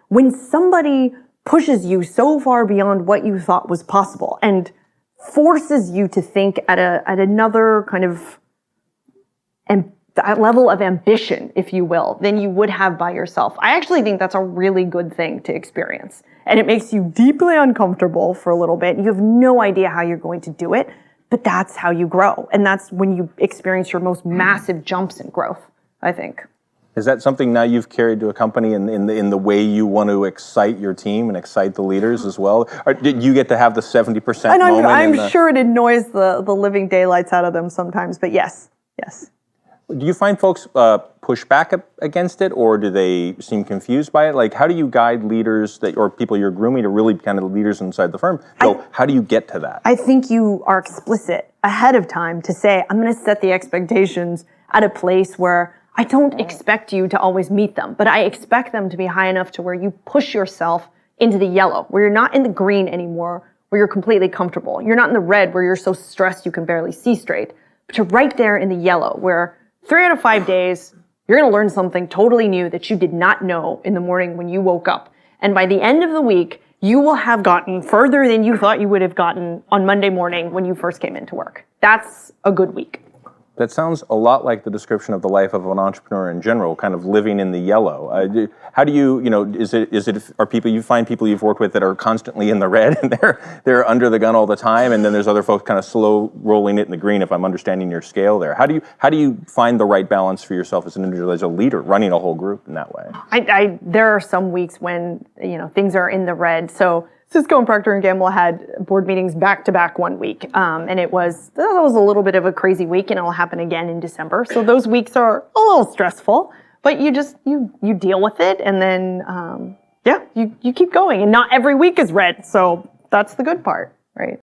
when somebody pushes you so far beyond what you thought was possible and forces you to think at another kind of that level of ambition, if you will, than you would have by yourself. I actually think that's a really good thing to experience. And it makes you deeply uncomfortable for a little bit. You have no idea how you're going to do it, but that's how you grow. And that's when you experience your most massive jumps in growth, I think. Is that something now you've carried to a company in the way you want to excite your team and excite the leaders as well? Or did you get to have the 70% and moment? I'm sure it annoys the living daylights out of them sometimes, but yes. Do you find folks push back against it, or do they seem confused by it? Like, how do you guide leaders or people you're grooming to really kind of leaders inside the firm? How do you get to that? I think you are explicit ahead of time to say, I'm going to set the expectations at a place where I don't expect you to always meet them, but I expect them to be high enough to where you push yourself into the yellow, where you're not in the green anymore, where you're completely comfortable. You're not in the red where you're so stressed you can barely see straight, but you're right there in the yellow where 3 out of 5 days, you're going to learn something totally new that you did not know in the morning when you woke up. And by the end of the week, you will have gotten further than you thought you would have gotten on Monday morning when you first came into work. That's a good week. That sounds a lot like the description of the life of an entrepreneur in general, kind of living in the yellow. How do you, are people, you find people you've worked with that are constantly in the red and they're under the gun all the time, and then there's other folks kind of slow rolling it in the green, if I'm understanding your scale there. How do you find the right balance for yourself as an individual, as a leader, running a whole group in that way? There are some weeks when, things are in the red. So Cisco and Procter & Gamble had board meetings back-to-back one week, and that was a little bit of a crazy week, and it'll happen again in December. So those weeks are a little stressful, but you deal with it, and then you keep going. And not every week is red, so that's the good part, right?